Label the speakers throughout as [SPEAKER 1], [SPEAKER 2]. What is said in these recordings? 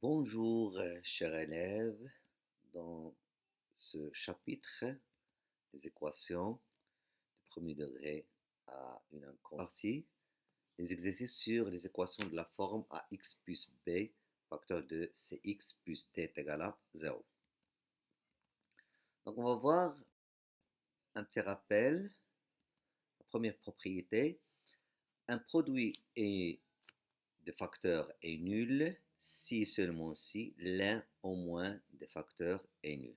[SPEAKER 1] Bonjour, chers élèves. Dans ce chapitre des équations du premier degré à une partie, les exercices sur les équations de la forme ax plus b, facteur de cx plus d est égal à 0. Donc on va voir un petit rappel. La première propriété, un produit de facteurs est nul si et seulement si l'un au moins des facteurs est nul.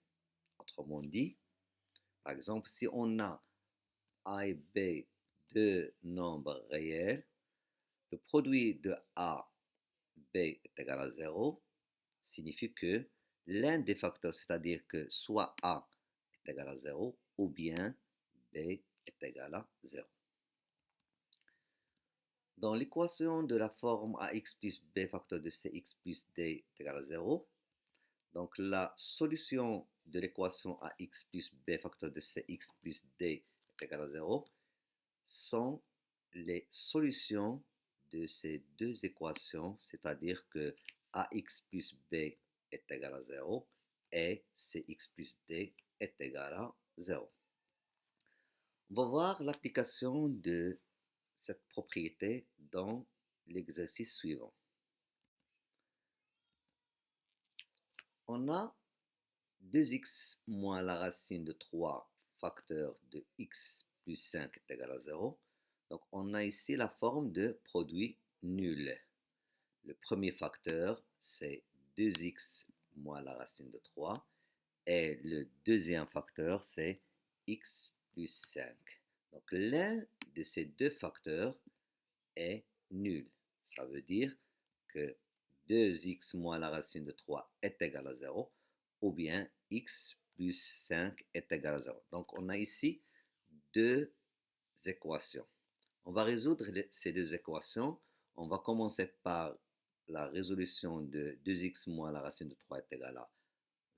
[SPEAKER 1] Autrement dit, par exemple, si on a A et B deux nombres réels, le produit de A, B est égal à 0, signifie que l'un des facteurs, c'est-à-dire que soit A est égal à 0 ou bien B est égal à 0. Dans l'équation de la forme AX plus B facteur de CX plus D est égal à 0, donc la solution de l'équation AX plus B facteur de CX plus D est égal à 0 sont les solutions de ces deux équations, c'est-à-dire que AX plus B est égal à 0 et CX plus D est égal à 0. On va voir l'application de cette propriété dans l'exercice suivant. On a 2x moins la racine de 3 facteur de x plus 5 est égal à 0. Donc on a ici la forme de produit nul. Le premier facteur, c'est 2x moins la racine de 3. Et le deuxième facteur, c'est x plus 5. Donc l'un de ces deux facteurs est nul. Ça veut dire que 2x moins la racine de 3 est égal à 0, ou bien x plus 5 est égal à 0. Donc on a ici deux équations. On va résoudre ces deux équations. On va commencer par la résolution de 2x moins la racine de 3 est égal à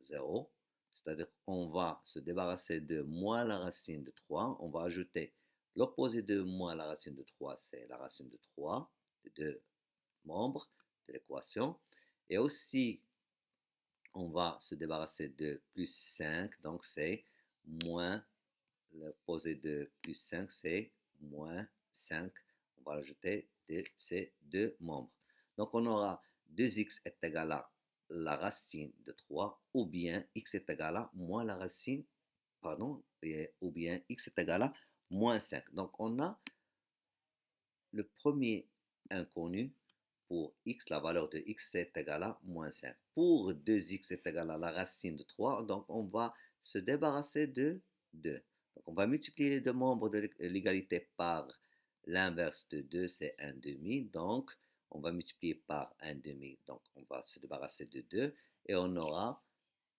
[SPEAKER 1] 0. C'est-à-dire qu'on va se débarrasser de moins la racine de 3. On va ajouter l'opposé de moins la racine de 3, c'est la racine de 3, de deux membres de l'équation. Et aussi, on va se débarrasser de plus 5, donc c'est moins, l'opposé de plus 5, c'est moins 5. On va ajouter ces deux membres. Donc on aura 2x est égal à la racine de 3, ou bien x est égal à moins la racine, ou bien x est égal à moins 5. Donc on a le premier inconnu. Pour x, la valeur de x est égale à moins 5. Pour 2x est égal à la racine de 3, donc on va se débarrasser de 2. Donc on va multiplier les deux membres de l'égalité par l'inverse de 2, c'est 1 demi. Donc on va multiplier par 1 demi, donc on va se débarrasser de 2. Et on aura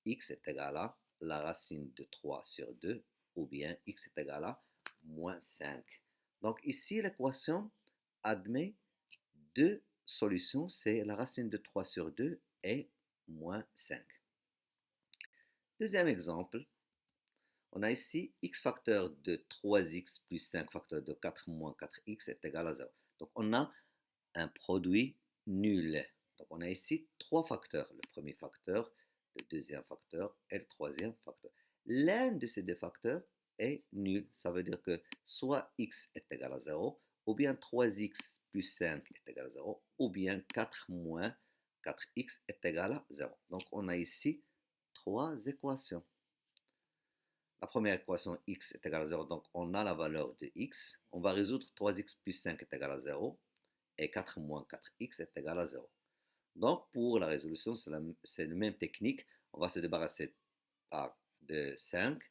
[SPEAKER 1] x est égal à la racine de 3 sur 2, ou bien x est égal à moins 5. Donc ici, l'équation admet deux solutions, c'est la racine de 3 sur 2 et moins 5. Deuxième exemple, on a ici x facteur de 3x plus 5 facteur de 4 moins 4x est égal à 0. Donc on a un produit nul. Donc on a ici trois facteurs. Le premier facteur, le deuxième facteur et le troisième facteur. L'un de ces deux facteurs est nul. Ça veut dire que soit x est égal à 0, ou bien 3x plus 5 est égal à 0, ou bien 4 moins 4x est égal à 0. Donc on a ici trois équations. La première équation, x est égal à 0, donc on a la valeur de x. On va résoudre 3x plus 5 est égal à 0 et 4 moins 4x est égal à 0. Donc pour la résolution, c'est la même technique. On va se débarrasser de 5.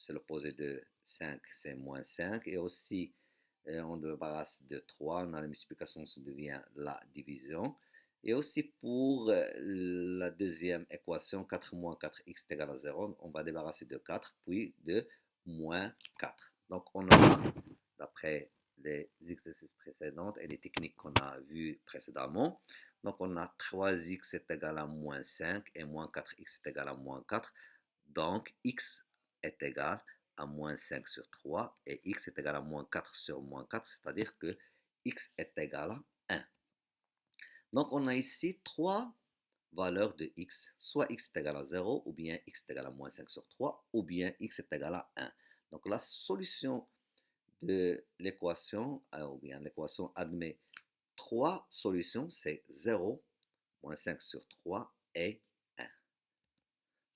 [SPEAKER 1] C'est l'opposé de 5, c'est moins 5. Et aussi, on débarrasse de 3. On a la multiplication, ça devient la division. Et aussi pour la deuxième équation, 4 moins 4x est égal à 0, on va débarrasser de 4, puis de moins 4. Donc on aura, d'après les exercices précédents et les techniques qu'on a vues précédemment, donc on a 3x est égal à moins 5 et moins 4x est égal à moins 4. Donc x est égal à moins 5 sur 3 et x est égal à moins 4 sur moins 4, c'est-à-dire que x est égal à 1. Donc on a ici trois valeurs de x, soit x est égal à 0, ou bien x est égal à moins 5 sur 3, ou bien x est égal à 1. Donc la solution de l'équation, ou bien l'équation admet trois solutions, c'est 0, moins 5 sur 3 et 1.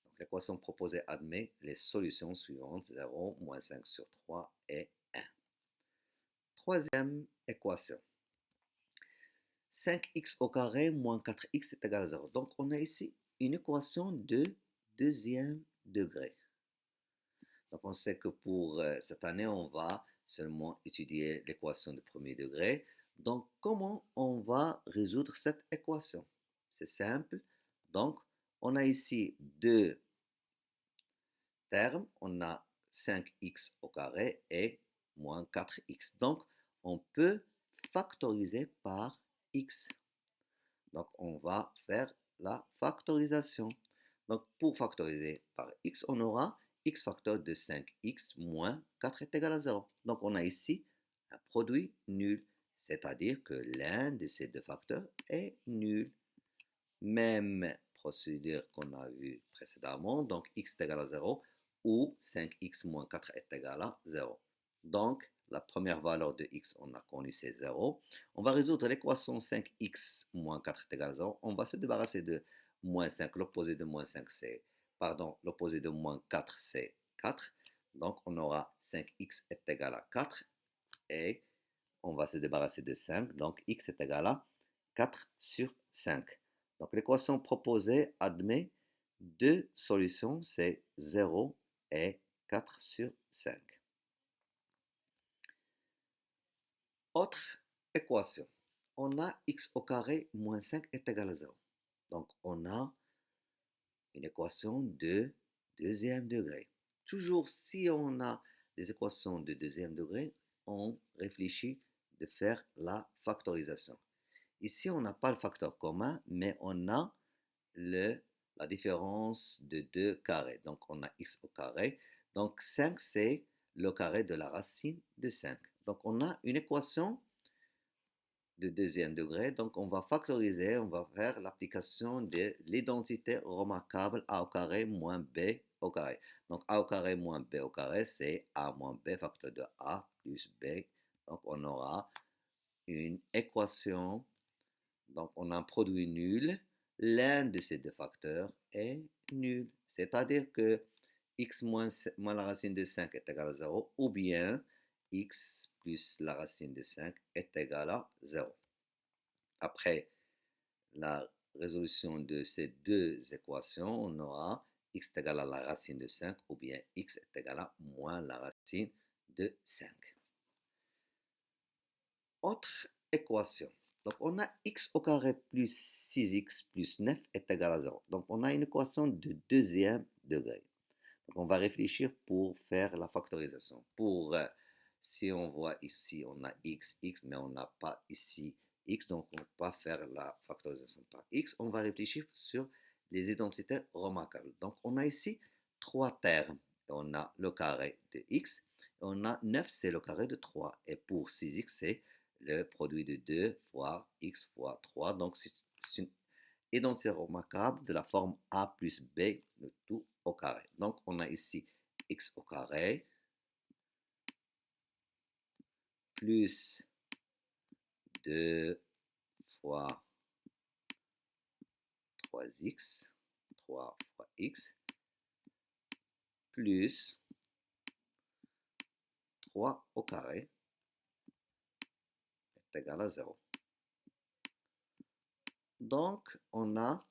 [SPEAKER 1] Donc l'équation proposée admet les solutions suivantes, 0, moins 5 sur 3 et 1. Troisième équation. 5x au carré moins 4x est égal à 0. Donc on a ici une équation de deuxième degré. Donc on sait que pour cette année, on va seulement étudier l'équation de premier degré. Donc comment on va résoudre cette équation? C'est simple. Donc on a ici deux termes. On a 5x au carré et moins 4x. Donc on peut factoriser par x. Donc on va faire la factorisation. Donc pour factoriser par x, on aura x facteur de 5x moins 4 est égal à 0. Donc on a ici un produit nul, c'est-à-dire que l'un de ces deux facteurs est nul. Même procédure qu'on a vue précédemment, donc x est égal à 0 ou 5x moins 4 est égal à 0. Donc la première valeur de x, on a connu, c'est 0. On va résoudre l'équation 5x moins 4 est égal à 0. On va se débarrasser de moins 5. L'opposé de moins 5, c'est, l'opposé de moins 4, c'est 4. Donc, on aura 5x est égal à 4. Et on va se débarrasser de 5. Donc, x est égal à 4 sur 5. Donc, l'équation proposée admet deux solutions, c'est 0 et 4 sur 5. Autre équation. On a x au carré moins 5 est égal à 0. Donc, on a une équation de deuxième degré. Toujours, si on a des équations de deuxième degré, on réfléchit de faire la factorisation. Ici, on n'a pas le facteur commun, mais on a la différence de deux carrés. Donc, on a x au carré. Donc, 5, c'est le carré de la racine de 5. Donc, on a une équation de deuxième degré. Donc, on va factoriser, on va faire l'application de l'identité remarquable a au carré moins b au carré. Donc, a au carré moins b au carré, c'est a moins b facteur de a plus b. Donc, on aura une équation. Donc, on a un produit nul. L'un de ces deux facteurs est nul. C'est-à-dire que x moins la racine de 5 est égal à 0, ou bien x plus la racine de 5 est égal à 0. Après la résolution de ces deux équations, on aura x est égal à la racine de 5, ou bien x est égal à moins la racine de 5. Autre équation. Donc, on a x au carré plus 6x plus 9 est égal à 0. Donc, on a une équation de deuxième degré. Donc, on va réfléchir pour faire la factorisation. Si on voit ici, on a x, mais on n'a pas ici x, donc on ne peut pas faire la factorisation par x. On va réfléchir sur les identités remarquables. Donc, on a ici trois termes. On a le carré de x, et on a 9, c'est le carré de 3. Et pour 6x, c'est le produit de 2 fois x fois 3. Donc, c'est une identité remarquable de la forme a plus b, le tout au carré. Donc, on a ici x au carré plus 2 fois 3x, 3 fois x, plus 3 au carré est égal à 0. Donc, on a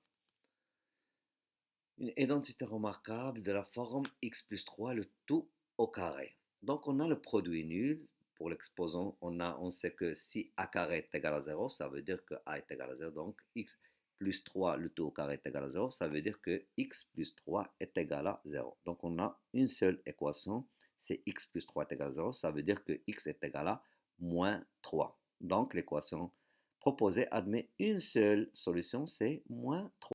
[SPEAKER 1] une identité remarquable de la forme x plus 3, le tout au carré. Donc, on a le produit nul. Pour l'exposant, on sait que si a carré est égal à 0, ça veut dire que a est égal à 0. Donc, x plus 3, le tout au carré est égal à 0. Ça veut dire que x plus 3 est égal à 0. Donc, on a une seule équation. C'est x plus 3 est égal à 0. Ça veut dire que x est égal à moins 3. Donc, l'équation proposée admet une seule solution, c'est moins 3.